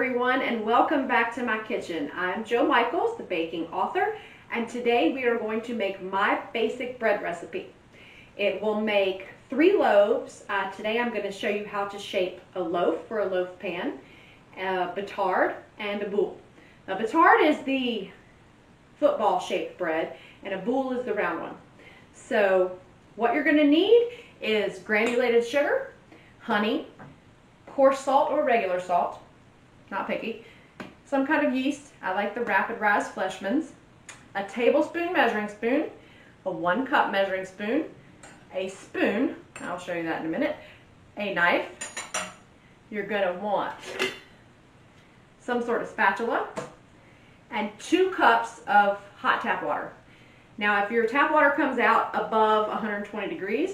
everyone, and welcome back to my kitchen. I'm Jill Michaels, the baking author, and today we are going to make my basic bread recipe. It will make 3 loaves. Today I'm going to show you how to shape a loaf for a loaf pan, a batard, and a boule. A batard is the football shaped bread, and a boule is the round one. So what you're going to need is granulated sugar, honey, coarse salt or regular salt, not picky, some kind of yeast. I like the Rapid Rise Fleischmann's, a tablespoon measuring spoon, a 1 cup measuring spoon, a spoon, I'll show you that in a minute, a knife. You're going to want some sort of spatula, and 2 cups of hot tap water. Now, if your tap water comes out above 120 degrees,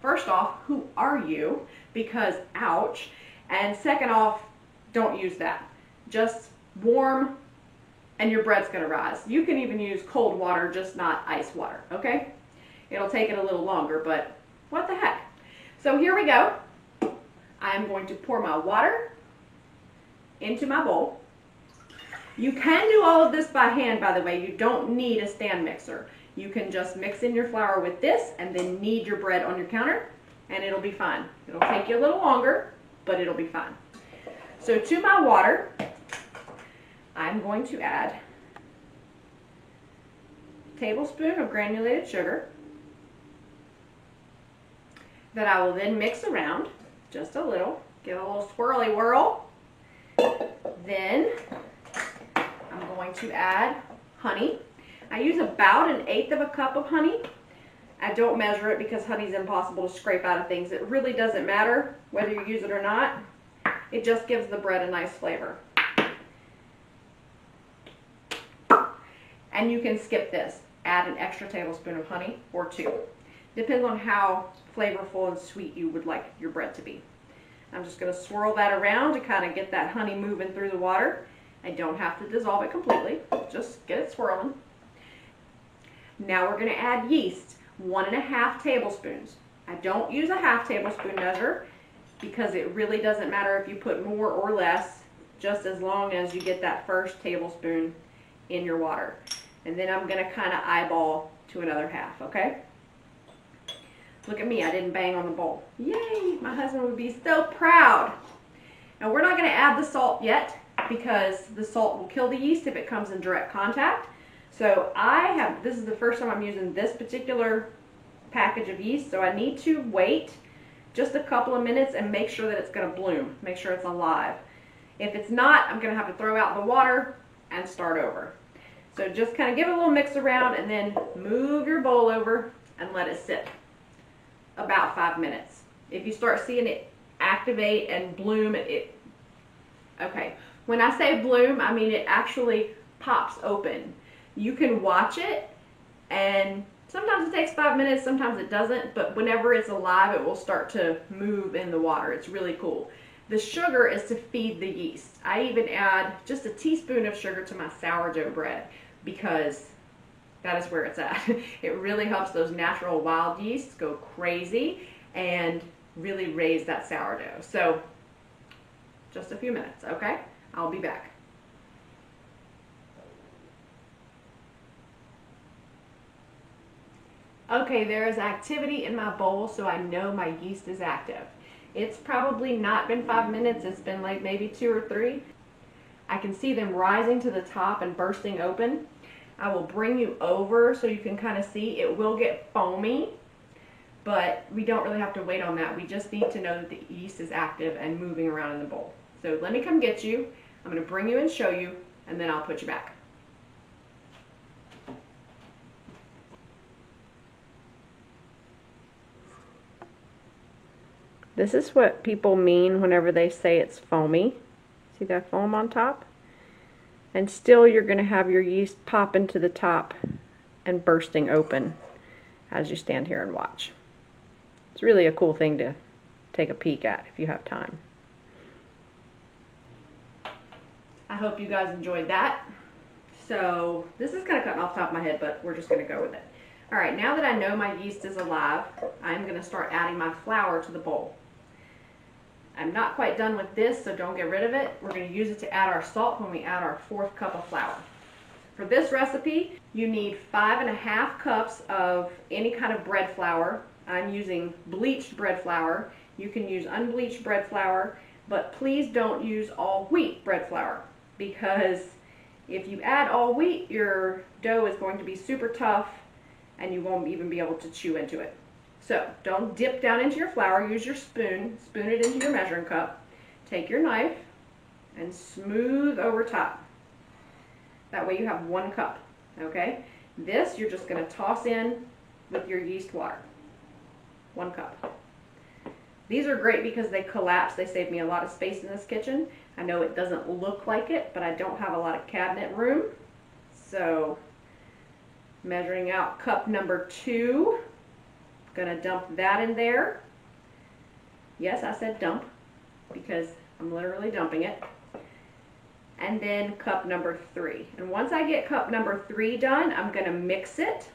first off, who are you? Because ouch. And second off, don't use that. Just warm and your bread's gonna rise. You can even use cold water, just not ice water, okay? It'll take it a little longer, but what the heck? So here we go. I'm going to pour my water into my bowl. You can do all of this by hand, by the way. You don't need a stand mixer. You can just mix in your flour with this and then knead your bread on your counter, and it'll be fine. It'll take you a little longer, but it'll be fine. So to my water, I'm going to add a tablespoon of granulated sugar that I will then mix around just a little, give it a little swirly whirl. Then I'm going to add honey. I use about 1/8 of a cup of honey. I don't measure it because honey is impossible to scrape out of things. It really doesn't matter whether you use it or not. It just gives the bread a nice flavor. And you can skip this. Add an extra tablespoon of honey or 2. Depends on how flavorful and sweet you would like your bread to be. I'm just going to swirl that around to kind of get that honey moving through the water. I don't have to dissolve it completely. Just get it swirling. Now we're going to add yeast. 1½ tablespoons. I don't use a half tablespoon measure because it really doesn't matter if you put more or less, just as long as you get that first tablespoon in your water. And then I'm going to kind of eyeball to another half, okay? Look at me, I didn't bang on the bowl. Yay, my husband would be so proud. Now we're not going to add the salt yet because the salt will kill the yeast if it comes in direct contact. So this is the first time I'm using this particular package of yeast, so I need to wait just a couple of minutes and make sure that it's going to bloom, make sure it's alive. If it's not, I'm going to have to throw out the water and start over. So just kind of give it a little mix around and then move your bowl over and let it sit about 5 minutes. If you start seeing it activate and bloom, okay. When I say bloom, I mean it actually pops open. You can watch it, and sometimes it takes 5 minutes, sometimes it doesn't, but whenever it's alive, it will start to move in the water. It's really cool. The sugar is to feed the yeast. I even add just a teaspoon of sugar to my sourdough bread because that is where it's at. It really helps those natural wild yeasts go crazy and really raise that sourdough. So just a few minutes, okay? I'll be back. Okay, there is activity in my bowl, so I know my yeast is active. It's probably not been 5 minutes, it's been like maybe 2 or 3. I can see them rising to the top and bursting open. I will bring you over so you can kind of see. It will get foamy, but we don't really have to wait on that. We just need to know that the yeast is active and moving around in the bowl. So let me come get you. I'm going to bring you and show you, and then I'll put you back. This is what people mean whenever they say it's foamy. See that foam on top? And still you're going to have your yeast popping to the top and bursting open as you stand here and watch. It's really a cool thing to take a peek at if you have time. I hope you guys enjoyed that. So this is kind of cutting off the top of my head, but we're just going to go with it. All right, now that I know my yeast is alive, I'm going to start adding my flour to the bowl. I'm not quite done with this, so don't get rid of it. We're going to use it to add our salt when we add our 4th cup of flour. For this recipe, you need 5½ cups of any kind of bread flour. I'm using bleached bread flour. You can use unbleached bread flour, but please don't use all wheat bread flour, because if you add all wheat, your dough is going to be super tough and you won't even be able to chew into it. So don't dip down into your flour. Use your spoon it into your measuring cup. Take your knife and smooth over top. That way you have 1 cup, okay? This you're just going to toss in with your yeast water. 1 cup. These are great because they collapse. They save me a lot of space in this kitchen. I know it doesn't look like it, but I don't have a lot of cabinet room. So measuring out cup number 2. Gonna dump that in there. Yes, I said dump because I'm literally dumping it. And then cup number 3. And once I get cup number 3 done, I'm gonna mix it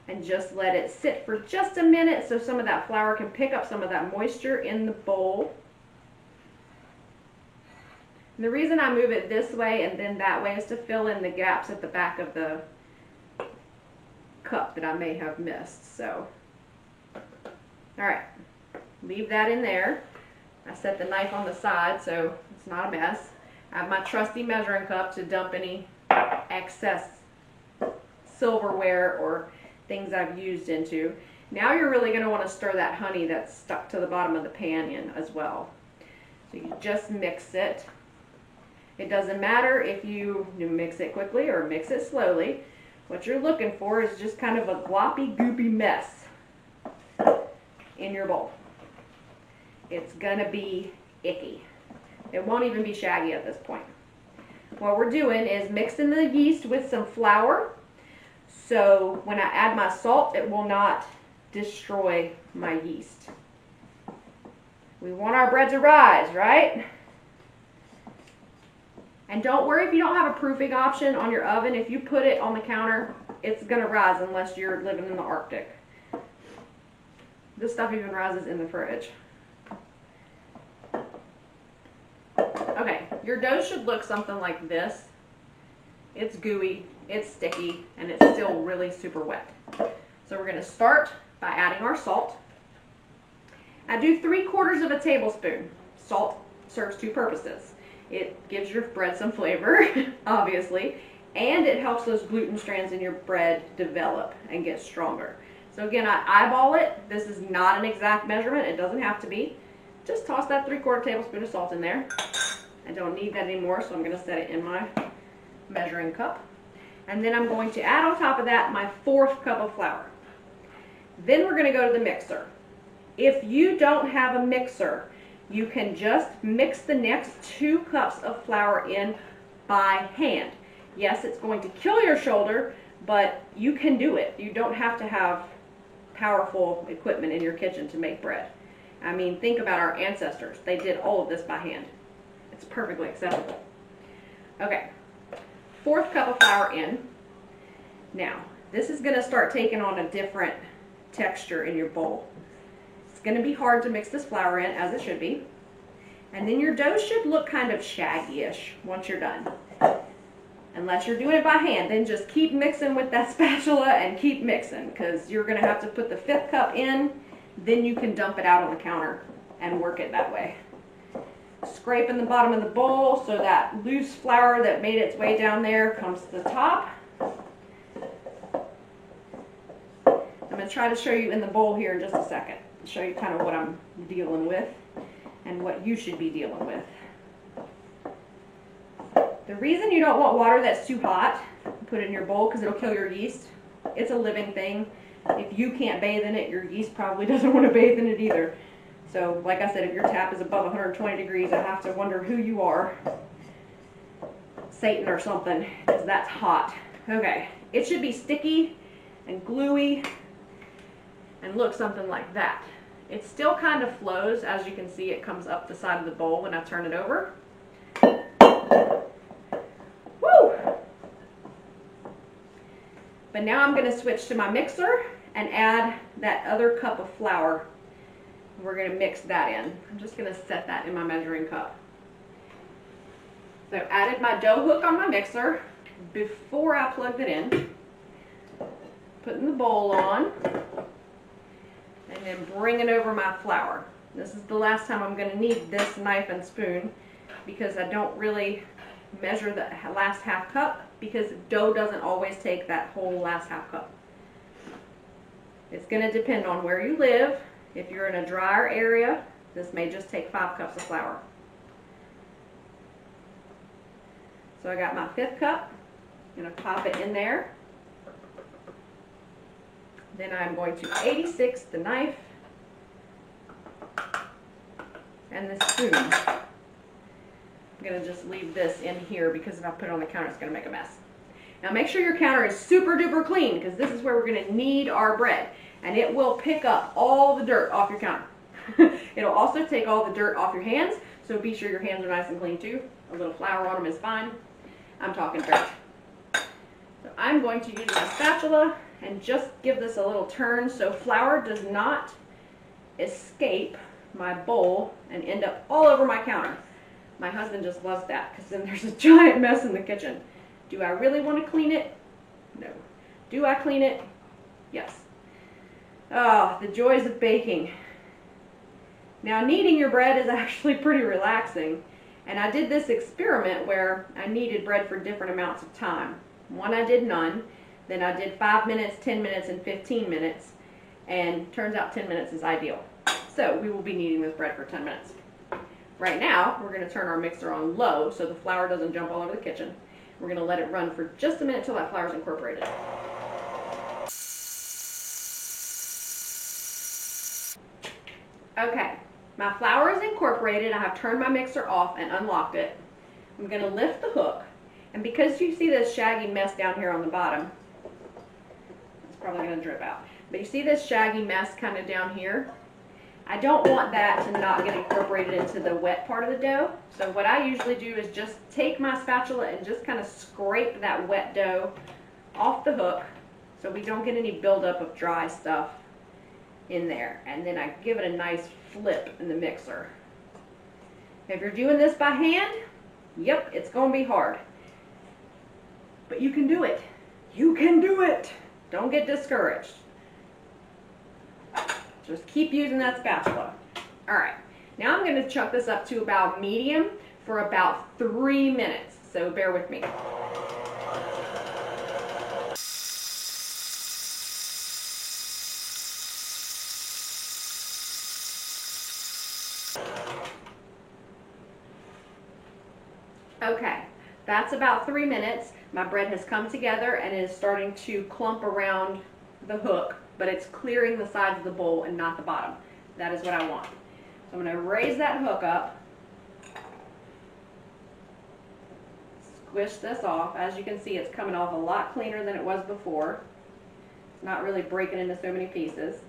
and just let it sit for just a minute so some of that flour can pick up some of that moisture in the bowl. And the reason I move it this way and then that way is to fill in the gaps at the back of the cup that I may have missed. So, all right, leave that in there. I set the knife on the side so it's not a mess. I have my trusty measuring cup to dump any excess silverware or things I've used into. Now you're really going to want to stir that honey that's stuck to the bottom of the pan in as well. So you just mix it. It doesn't matter if you mix it quickly or mix it slowly. What you're looking for is just kind of a gloppy, goopy mess in your bowl. It's gonna be icky. It won't even be shaggy at this point. What we're doing is mixing the yeast with some flour, so when I add my salt, it will not destroy my yeast. We want our bread to rise, right? And don't worry if you don't have a proofing option on your oven. If you put it on the counter, it's going to rise unless you're living in the Arctic. This stuff even rises in the fridge. Okay, your dough should look something like this. It's gooey, it's sticky, and it's still really super wet. So we're going to start by adding our salt. I do 3/4 tablespoon. Salt serves 2 purposes. It gives your bread some flavor, obviously, and it helps those gluten strands in your bread develop and get stronger. So again, I eyeball it. This is not an exact measurement. It doesn't have to be. Just toss that 3/4 tablespoon of salt in there. I don't need that anymore, so I'm going to set it in my measuring cup. And then I'm going to add on top of that my 4th cup of flour. Then we're going to go to the mixer. If you don't have a mixer, you can just mix the next 2 cups of flour in by hand. Yes, it's going to kill your shoulder, but you can do it. You don't have to have powerful equipment in your kitchen to make bread. I mean, think about our ancestors. They did all of this by hand. It's perfectly acceptable. Okay, 4th cup of flour in. Now, this is going to start taking on a different texture in your bowl. It's going to be hard to mix this flour in, as it should be. And then your dough should look kind of shaggy-ish once you're done. Unless you're doing it by hand, then just keep mixing with that spatula and keep mixing, because you're going to have to put the 5th cup in, then you can dump it out on the counter and work it that way. Scraping the bottom of the bowl so that loose flour that made its way down there comes to the top. I'm going to try to show you in the bowl here in just a second. Show you kind of what I'm dealing with and what you should be dealing with. The reason you don't want water that's too hot, put it in your bowl, because it'll kill your yeast. It's a living thing. If you can't bathe in it, your yeast probably doesn't want to bathe in it either. So, like I said, if your tap is above 120 degrees, I have to wonder who you are. Satan or something, because that's hot. Okay, it should be sticky and gluey and look something like that. It still kind of flows. As you can see, it comes up the side of the bowl when I turn it over. Woo! But now I'm going to switch to my mixer and add that other cup of flour We're going to mix that in. I'm just going to set that in my measuring cup. So added my dough hook on my mixer before I plugged it in. Putting the bowl on. And then bringing over my flour. This is the last time I'm going to need this knife and spoon because I don't really measure the last half cup because dough doesn't always take that whole last half cup. It's going to depend on where you live. If you're in a drier area, this may just take 5 cups of flour. So I got my 5th cup. I'm going to pop it in there. Then I'm going to 86 the knife and the spoon. I'm going to just leave this in here because if I put it on the counter, it's going to make a mess. Now make sure your counter is super duper clean because this is where we're going to knead our bread. And it will pick up all the dirt off your counter. It'll also take all the dirt off your hands, so be sure your hands are nice and clean too. A little flour on them is fine. I'm talking dirt. So I'm going to use my spatula and just give this a little turn so flour does not escape my bowl and end up all over my counter. My husband just loves that because then there's a giant mess in the kitchen. Do I really want to clean it? No. Do I clean it? Yes. Oh, the joys of baking. Now kneading your bread is actually pretty relaxing. And I did this experiment where I kneaded bread for different amounts of time. One I did none, then I did 5 minutes, 10 minutes, and 15 minutes. And turns out 10 minutes is ideal. So we will be kneading this bread for 10 minutes. Right now, we're going to turn our mixer on low so the flour doesn't jump all over the kitchen. We're going to let it run for just a minute till that flour is incorporated. Okay, my flour is incorporated. I have turned my mixer off and unlocked it. I'm going to lift the hook, and because you see this shaggy mess down here on the bottom, it's probably going to drip out, but you see this shaggy mess kind of down here? I don't want that to not get incorporated into the wet part of the dough. So what I usually do is just take my spatula and just kind of scrape that wet dough off the hook so we don't get any buildup of dry stuff in there. And then I give it a nice flip in the mixer. If you're doing this by hand, yep, it's going to be hard. But you can do it. You can do it. Don't get discouraged. Just keep using that spatula. All right, now I'm going to chuck this up to about medium for about 3 minutes. So bear with me. Okay, that's about 3 minutes. My bread has come together and is starting to clump around the hook, but it's clearing the sides of the bowl and not the bottom. That is what I want. So I'm going to raise that hook up, squish this off. As you can see, it's coming off a lot cleaner than it was before. It's not really breaking into so many pieces.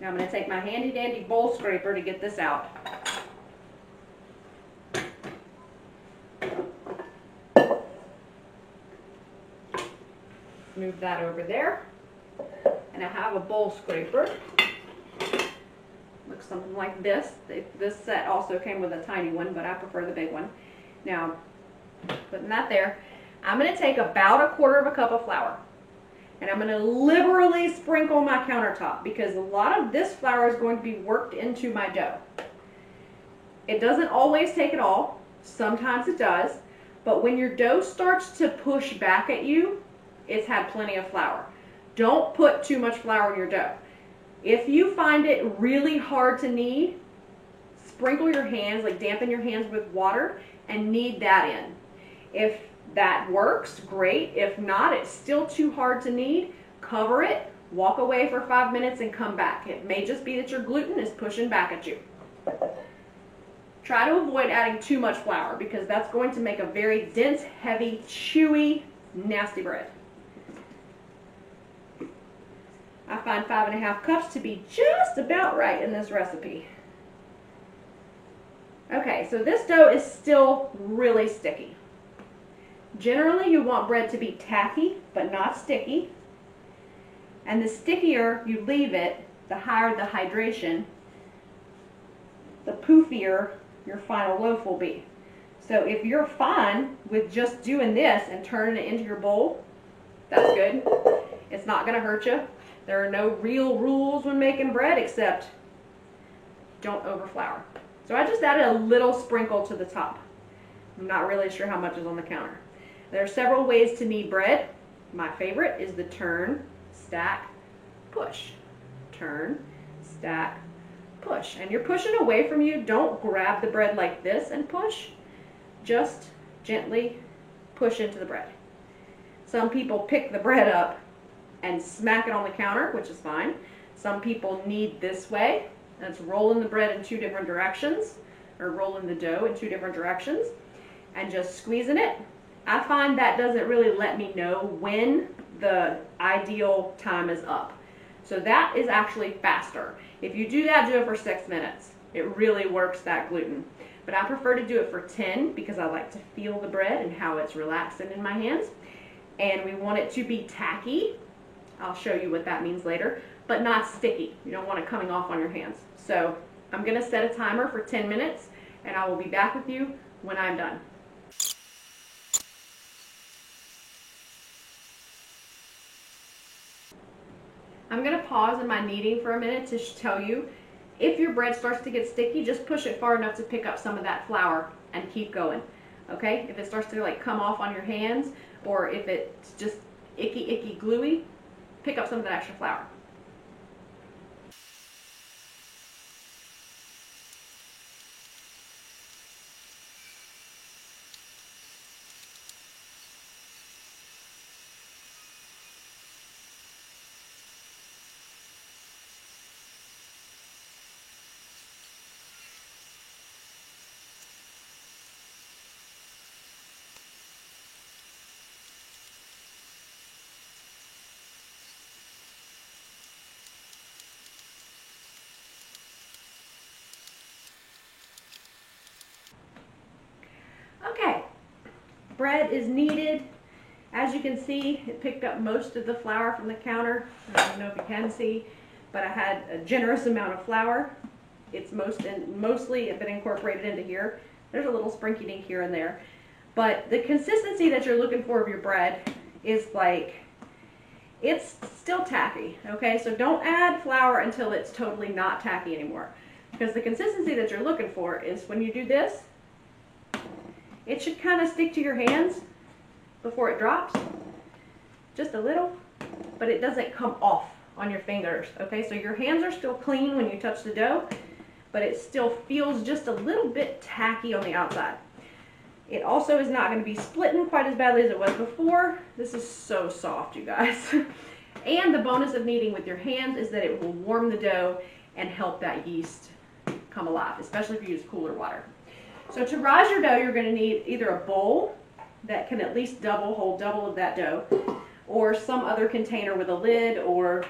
Now I'm going to take my handy dandy bowl scraper to get this out. Move that over there. And I have a bowl scraper. Looks something like this. This set also came with a tiny one, but I prefer the big one. Now, putting that there, I'm going to take about 1/4 cup of flour. And I'm going to liberally sprinkle my countertop because a lot of this flour is going to be worked into my dough. It doesn't always take it all. Sometimes it does. But when your dough starts to push back at you, it's had plenty of flour. Don't put too much flour in your dough. If you find it really hard to knead, sprinkle your hands, like dampen your hands with water and knead that in. If that works, great. If not, it's still too hard to knead, cover it, walk away for 5 minutes and come back. It may just be that your gluten is pushing back at you. Try to avoid adding too much flour because that's going to make a very dense, heavy, chewy, nasty bread. I find 5½ cups to be just about right in this recipe. Okay, so this dough is still really sticky. Generally, you want bread to be tacky, but not sticky. And the stickier you leave it, the higher the hydration the poofier your final loaf will be. So if you're fine with just doing this and turning it into your bowl, that's good. It's not going to hurt you. There are no real rules when making bread except don't overflour. So I just added a little sprinkle to the top. I'm not really sure how much is on the counter. There are several ways to knead bread. My favorite is the turn, stack, push. Turn, stack, push. And you're pushing away from you. Don't grab the bread like this and push. Just gently push into the bread. Some people pick the bread up and smack it on the counter, which is fine. Some people knead this way. That's rolling the bread in two different directions, or rolling the dough in two different directions, and just squeezing it. I find that doesn't really let me know when the ideal time is up. So that is actually faster. If you do that, do it for 6 minutes. It really works that gluten. But I prefer to do it for 10 because I like to feel the bread and how it's relaxing in my hands. And we want it to be tacky. I'll show you what that means later, but not sticky. You don't want it coming off on your hands. So I'm going to set a timer for 10 minutes and I will be back with you when I'm done. I'm going to pause in my kneading for a minute to tell you, if your bread starts to get sticky, just push it far enough to pick up some of that flour and keep going. Okay? If it starts to like come off on your hands, or if it's just icky, gluey, pick up some of that extra flour. Okay, bread is kneaded. As you can see, it picked up most of the flour from the counter. I don't know if you can see, but I had a generous amount of flour. It's mostly been incorporated into here. There's a little sprinkling here and there. But the consistency that you're looking for of your bread is like, it's still tacky, okay? So don't add flour until it's totally not tacky anymore. Because the consistency that you're looking for is when you do this, it should kind of stick to your hands before it drops, just a little, but it doesn't come off on your fingers, okay? So your hands are still clean when you touch the dough, but it still feels just a little bit tacky on the outside. It also is not going to be splitting quite as badly as it was before. This is so soft, you guys. And the bonus of kneading with your hands is that it will warm the dough and help that yeast come alive, especially if you use cooler water. So to rise your dough, you're going to need either a bowl that can at least hold double of that dough, or some other container with a lid or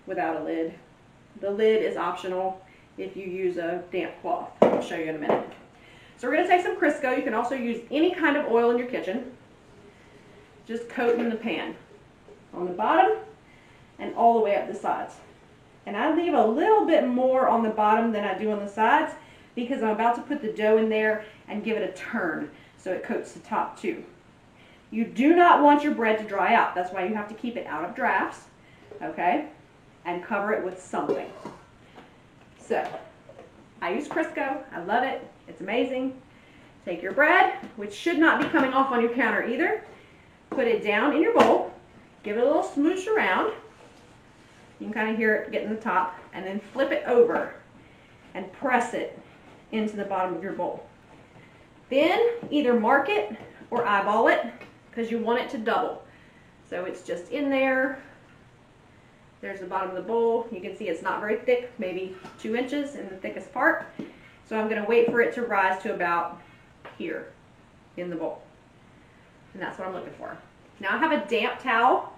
without a lid. The lid is optional if you use a damp cloth. I'll show you in a minute. So we're going to take some Crisco. You can also use any kind of oil in your kitchen. Just coat in the pan on the bottom and all the way up the sides. And I leave a little bit more on the bottom than I do on the sides, because I'm about to put the dough in there and give it a turn so it coats the top too. You do not want your bread to dry out. That's why you have to keep it out of drafts, okay? And cover it with something. So, I use Crisco. I love it. It's amazing. Take your bread, which should not be coming off on your counter either. Put it down in your bowl. Give it a little smoosh around. You can kind of hear it getting the top. And then flip it over and press it into the bottom of your bowl. Then either mark it or eyeball it, because you want it to double. So it's just in there. There's the bottom of the bowl. You can see it's not very thick, maybe 2 inches in the thickest part. So I'm going to wait for it to rise to about here in the bowl. And that's what I'm looking for. Now I have a damp towel.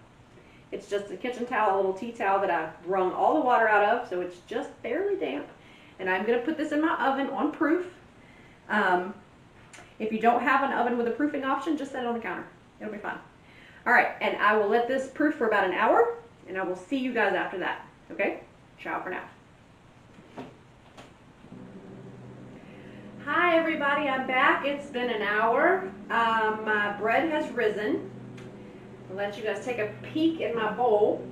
It's just a kitchen towel, a little tea towel that I've wrung all the water out of, so it's just barely damp. And I'm going to put this in my oven on proof. If you don't have an oven with a proofing option, just set it on the counter. It'll be fine. All right, and I will let this proof for about an hour, and I will see you guys after that. Okay? Ciao for now. Hi everybody, I'm back. It's been an hour. My bread has risen. I'll let you guys take a peek in my bowl.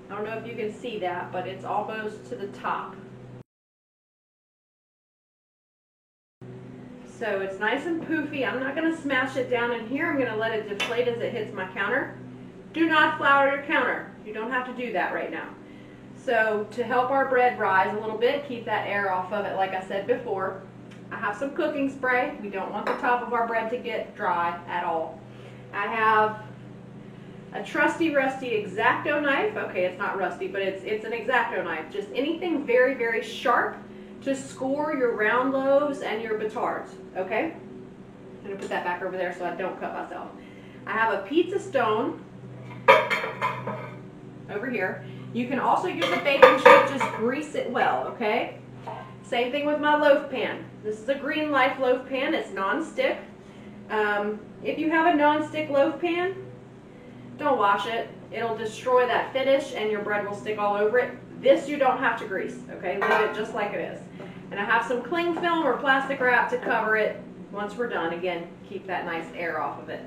I don't know if you can see that, but it's almost to the top. So it's nice and poofy. I'm not going to smash it down in here. I'm going to let it deflate as it hits my counter. Do not flour your counter. You don't have to do that right now. So to help our bread rise a little bit, keep that air off of it like I said before, I have some cooking spray. We don't want the top of our bread to get dry at all. I have a trusty rusty X-Acto knife. Okay, it's not rusty, but it's an X-Acto knife. Just anything very, very sharp to score your round loaves and your batards, okay? I'm gonna put that back over there so I don't cut myself. I have a pizza stone over here. You can also use a baking sheet, just grease it well, okay? Same thing with my loaf pan. This is a Green Life loaf pan, it's non-stick. If you have a non-stick loaf pan, don't wash it. It'll destroy that finish and your bread will stick all over it. This you don't have to grease, okay? Leave it just like it is. And I have some cling film or plastic wrap to cover it once we're done. Again, keep that nice air off of it.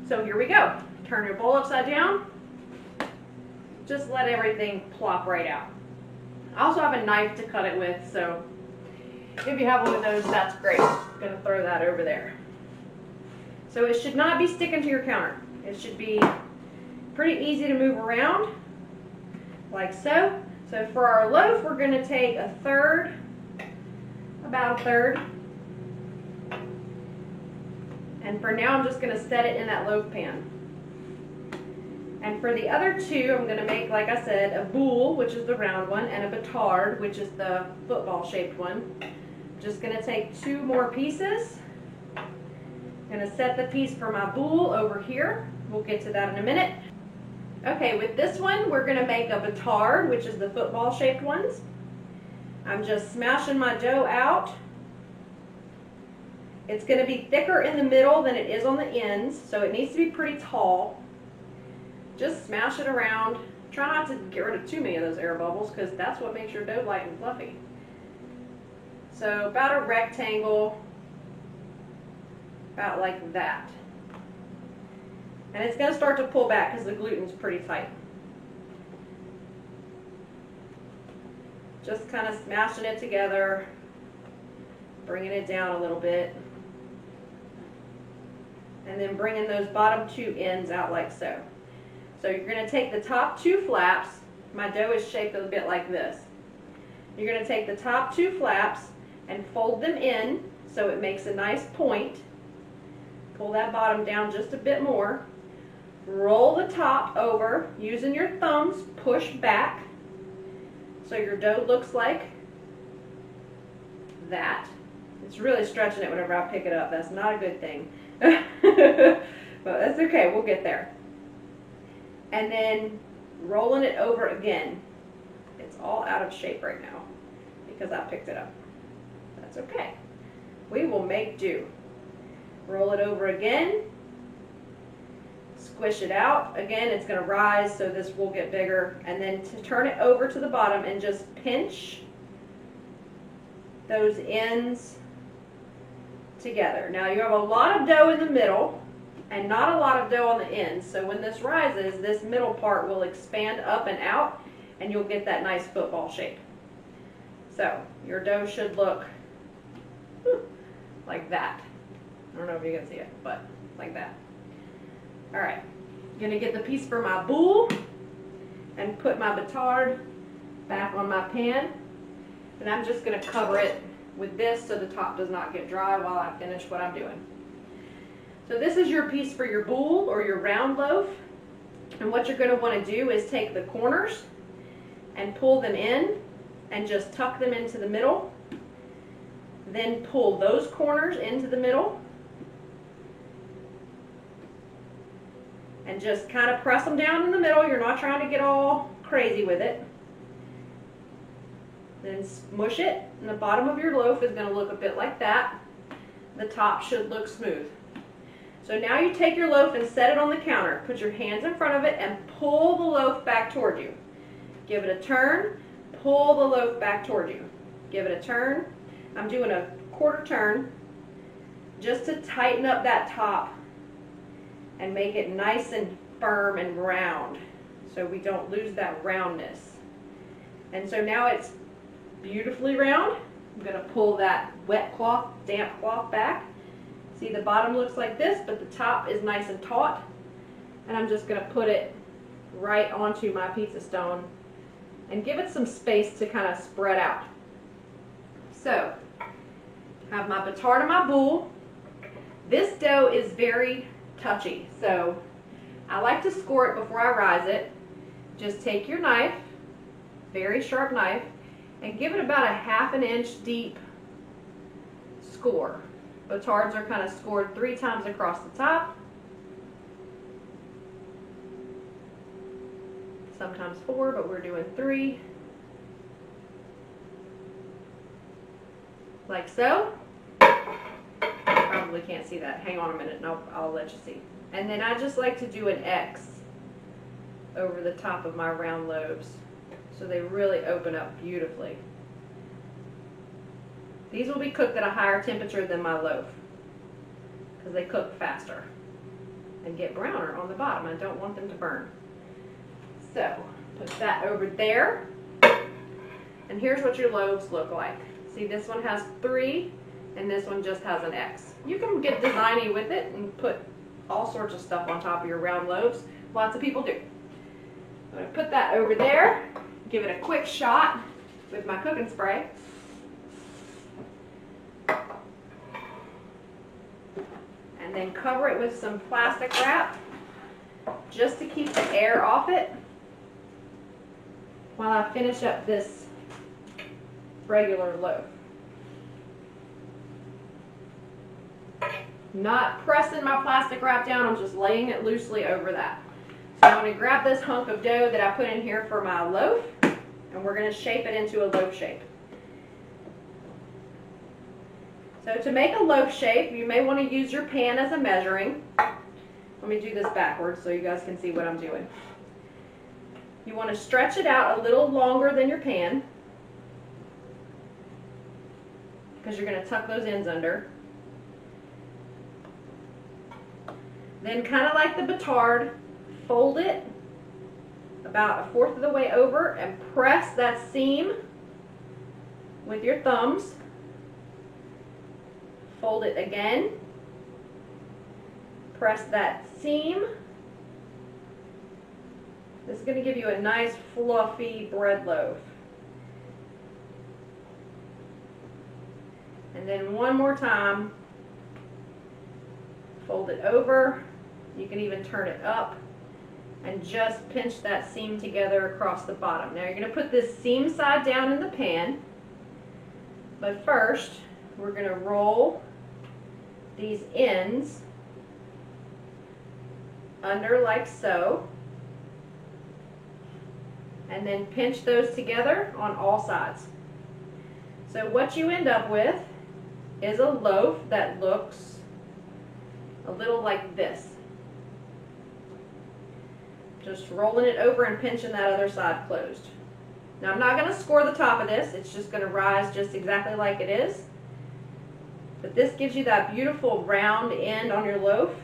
So here we go. Turn your bowl upside down. Just let everything plop right out. I also have a knife to cut it with, so if you have one of those, that's great. I'm going to throw that over there. So it should not be sticking to your counter. It should be pretty easy to move around, like so. So for our loaf, we're going to take a third, about a third. And for now, I'm just going to set it in that loaf pan. And for the other two, I'm going to make, like I said, a boule, which is the round one, and a batard, which is the football-shaped one. Just going to take two more pieces. I'm going to set the piece for my boule over here. We'll get to that in a minute. Okay, with this one, we're going to make a batard, which is the football-shaped ones. I'm just smashing my dough out. It's going to be thicker in the middle than it is on the ends, so it needs to be pretty tall. Just smash it around. Try not to get rid of too many of those air bubbles because that's what makes your dough light and fluffy. So about a rectangle, about like that. And it's going to start to pull back because the gluten's pretty tight. Just kind of smashing it together, bringing it down a little bit, and then bringing those bottom two ends out like so. So you're going to take the top two flaps. My dough is shaped a bit like this. You're going to take the top two flaps and fold them in so it makes a nice point. Pull that bottom down just a bit more. Roll the top over using your thumbs, push back so your dough looks like that. It's really stretching it whenever I pick it up. That's not a good thing. But that's okay, we'll get there. And then rolling it over again. It's all out of shape right now because I picked it up. That's okay. We will make do. Roll it over again. Squish it out. Again, it's going to rise, so this will get bigger. And then to turn it over to the bottom and just pinch those ends together. Now you have a lot of dough in the middle and not a lot of dough on the ends. So when this rises, this middle part will expand up and out and you'll get that nice football shape. So your dough should look like that. I don't know if you can see it, but like that. All right, I'm gonna get the piece for my boule and put my batard back on my pan. And I'm just gonna cover it with this so the top does not get dry while I finish what I'm doing. So this is your piece for your boule or your round loaf. And what you're gonna wanna do is take the corners and pull them in and just tuck them into the middle. Then pull those corners into the middle. And just kind of press them down in the middle. You're not trying to get all crazy with it. Then smush it, and the bottom of your loaf is going to look a bit like that. The top should look smooth. So now you take your loaf and set it on the counter. Put your hands in front of it and pull the loaf back toward you. Give it a turn, pull the loaf back toward you. Give it a turn, I'm doing a quarter turn just to tighten up that top and make it nice and firm and round so we don't lose that roundness. And so now it's beautifully round. I'm going to pull that wet cloth, damp cloth back. See, the bottom looks like this, but the top is nice and taut. And I'm just going to put it right onto my pizza stone and give it some space to kind of spread out. So, I have my batard and my boule. This dough is very touchy, so I like to score it before I rise it. Just take your knife, very sharp knife, and give it about a ½ inch deep score. Batards are kind of scored 3 times across the top, sometimes 4, but we're doing 3, like so. Probably can't see that. Hang on a minute and I'll let you see. And then I just like to do an X over the top of my round loaves so they really open up beautifully. These will be cooked at a higher temperature than my loaf because they cook faster and get browner on the bottom. I don't want them to burn. So put that over there, and here's what your loaves look like. See, this one has 3 and this one just has an X. You can get designy with it and put all sorts of stuff on top of your round loaves. Lots of people do. I'm going to put that over there, give it a quick shot with my cooking spray. And then cover it with some plastic wrap just to keep the air off it while I finish up this regular loaf. Not pressing my plastic wrap down, I'm just laying it loosely over that. So I'm going to grab this hunk of dough that I put in here for my loaf, and we're going to shape it into a loaf shape. So to make a loaf shape, you may want to use your pan as a measuring. Let me do this backwards so you guys can see what I'm doing. You want to stretch it out a little longer than your pan because you're going to tuck those ends under. Then, kind of like the batard, fold it about 1/4 of the way over and press that seam with your thumbs. Fold it again. Press that seam. This is going to give you a nice fluffy bread loaf. And then one more time, fold it over. You can even turn it up and just pinch that seam together across the bottom. Now you're going to put this seam side down in the pan, but first we're going to roll these ends under like so, and then pinch those together on all sides. So what you end up with is a loaf that looks a little like this. Just rolling it over and pinching that other side closed. Now I'm not going to score the top of this, it's just going to rise just exactly like it is. But this gives you that beautiful round end on your loaf.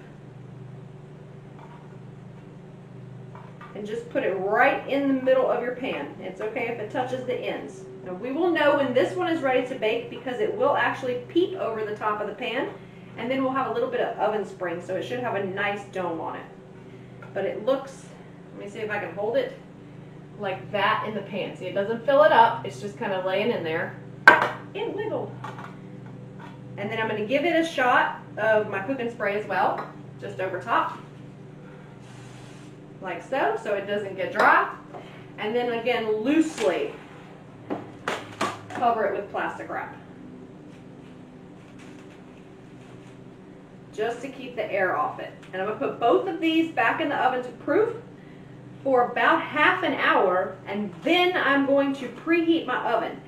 And just put it right in the middle of your pan. It's okay if it touches the ends. Now we will know when this one is ready to bake because it will actually peep over the top of the pan, and then we'll have a little bit of oven spring, so it should have a nice dome on it. But it looks, let me see if I can hold it, like that in the pan. See, it doesn't fill it up, it's just kind of laying in there. It wiggled. And then I'm going to give it a shot of my cooking spray as well, just over top. Like so, so it doesn't get dry. And then again, loosely cover it with plastic wrap. Just to keep the air off it. And I'm going to put both of these back in the oven to proof for about ½ an hour, and then I'm going to preheat my oven.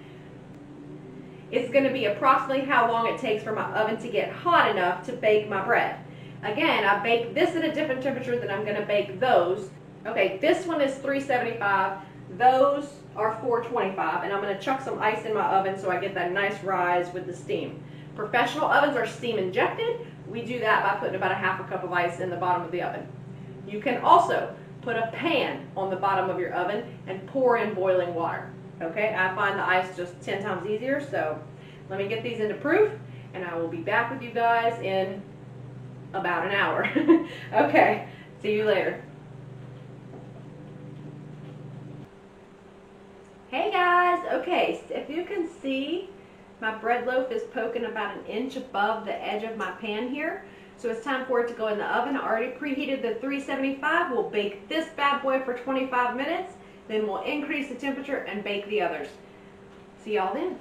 It's going to be approximately how long it takes for my oven to get hot enough to bake my bread. Again, I bake this at a different temperature than I'm going to bake those. Okay, this one is 375. Those are 425, and I'm going to chuck some ice in my oven so I get that nice rise with the steam. Professional ovens are steam injected. We do that by putting about a half a cup of ice in the bottom of the oven. You can also put a pan on the bottom of your oven and pour in boiling water. Okay, I find the ice just 10 times easier, so let me get these into proof, and I will be back with you guys in about an hour. Okay, see you later. Hey guys, okay, so if you can see, my bread loaf is poking about an inch above the edge of my pan here. So it's time for it to go in the oven. I already preheated the 375. We'll bake this bad boy for 25 minutes. Then we'll increase the temperature and bake the others. See y'all then.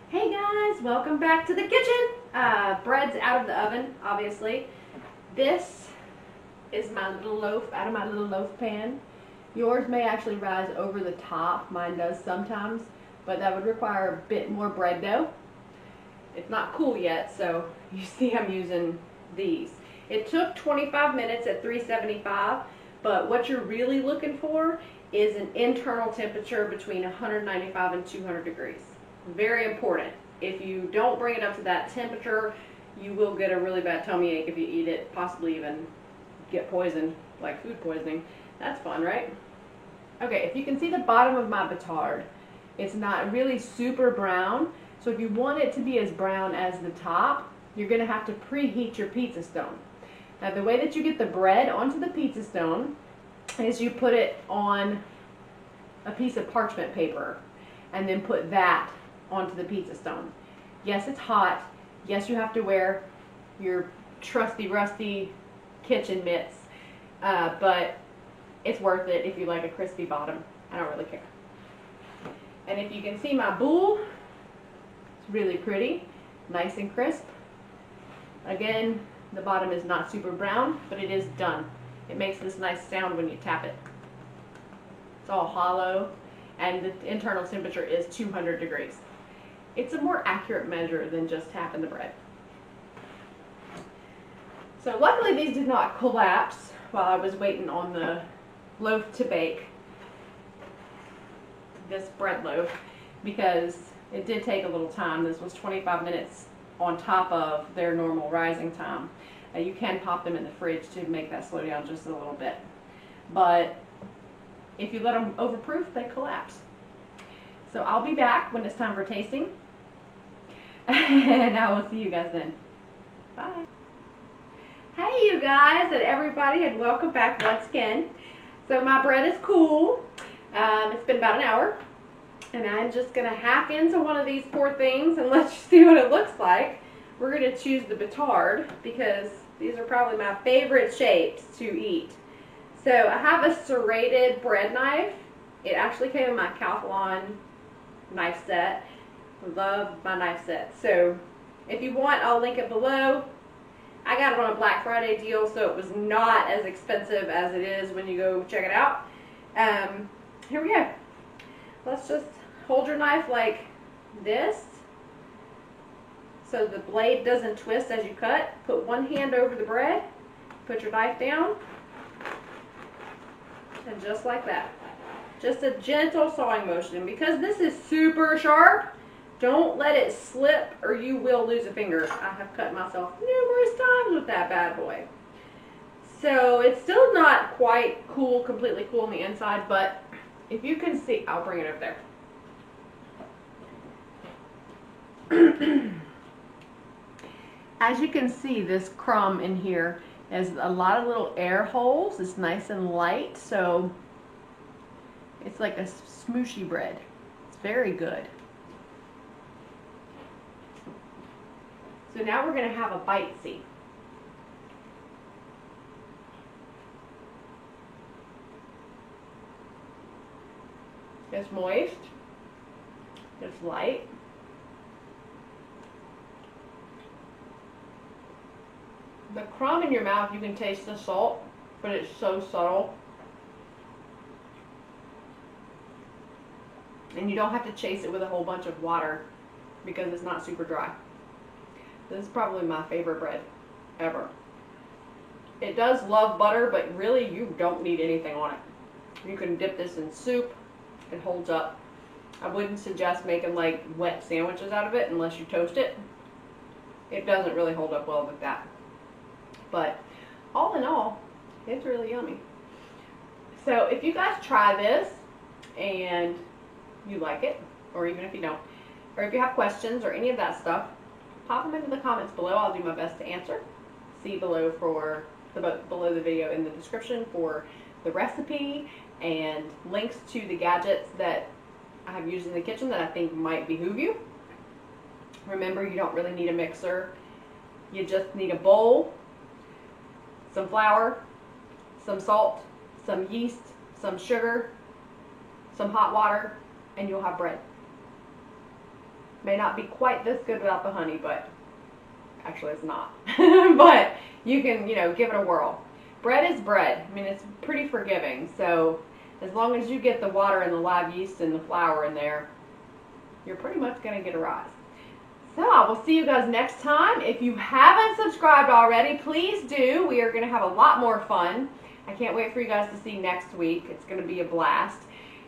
Hey guys, welcome back to the kitchen. Bread's out of the oven, obviously. This is my little loaf out of my little loaf pan. Yours may actually rise over the top. Mine does sometimes, but that would require a bit more bread dough. It's not cool yet, so you see I'm using these. It took 25 minutes at 375, but what you're really looking for is an internal temperature between 195 and 200 degrees. Very important. If you don't bring it up to that temperature, you will get a really bad tummy ache if you eat it, possibly even get poisoned, like food poisoning. That's fun, right? Okay, if you can see the bottom of my batard, it's not really super brown. So if you want it to be as brown as the top, you're going to have to preheat your pizza stone. Now the way that you get the bread onto the pizza stone is you put it on a piece of parchment paper and then put that onto the pizza stone. Yes, it's hot. Yes, you have to wear your trusty, rusty kitchen mitts, but it's worth it if you like a crispy bottom. I don't really care. And if you can see my boule, it's really pretty, nice and crisp. Again, the bottom is not super brown, but it is done. It makes this nice sound when you tap it. It's all hollow, and the internal temperature is 200 degrees. It's a more accurate measure than just tapping the bread. So luckily these did not collapse while I was waiting on the loaf to bake, this bread loaf, because it did take a little time. This was 25 minutes on top of their normal rising time. You can pop them in the fridge to make that slow down just a little bit. But if you let them overproof, they collapse. So I'll be back when it's time for tasting. And I will see you guys then. Bye. Hey you guys and everybody, and welcome back once again. So my bread is cool. It's been about an hour. And I'm just going to hack into one of these poor things and let you see what it looks like. We're going to choose the batard because these are probably my favorite shapes to eat. So I have a serrated bread knife. It actually came in my Calphalon knife set. Love my knife set. So if you want, I'll link it below. I got it on a Black Friday deal, so it was not as expensive as it is when you go check it out. Here we go. Let's just hold your knife like this so the blade doesn't twist as you cut. Put one hand over the bread, put your knife down, and just like that. Just a gentle sawing motion. Because this is super sharp, don't let it slip or you will lose a finger. I have cut myself numerous times with that bad boy. So it's still not quite cool, completely cool on the inside, but if you can see, I'll bring it over there. As you can see, this crumb in here has a lot of little air holes. It's nice and light, so it's like a smooshy bread. It's very good. So now we're going to have a bite, see. It's moist. It's light. The crumb in your mouth, you can taste the salt, but it's so subtle. And you don't have to chase it with a whole bunch of water because it's not super dry. This is probably my favorite bread ever. It does love butter, but really you don't need anything on it. You can dip this in soup. It holds up. I wouldn't suggest making like wet sandwiches out of it unless you toast it. It doesn't really hold up well with that. But all in all, it's really yummy. So if you guys try this and you like it, or even if you don't, or if you have questions or any of that stuff, pop them into the comments below. I'll do my best to answer. See below for below the video in the description for the recipe and links to the gadgets that I have used in the kitchen that I think might behoove you. Remember, you don't really need a mixer. You just need a bowl, some flour, some salt, some yeast, some sugar, some hot water, and you'll have bread. May not be quite this good without the honey, but actually it's not. But you can, give it a whirl. Bread is bread. I mean, it's pretty forgiving. So as long as you get the water and the live yeast and the flour in there, you're pretty much going to get a rise. So I will see you guys next time. If you haven't subscribed already, please do. We are going to have a lot more fun. I can't wait for you guys to see next week. It's going to be a blast.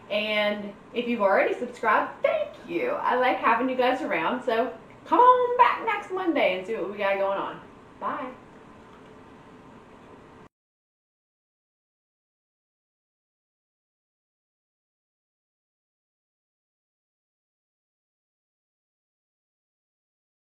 And if you've already subscribed, thank you. I like having you guys around. So come on back next Monday and see what we got going on. Bye.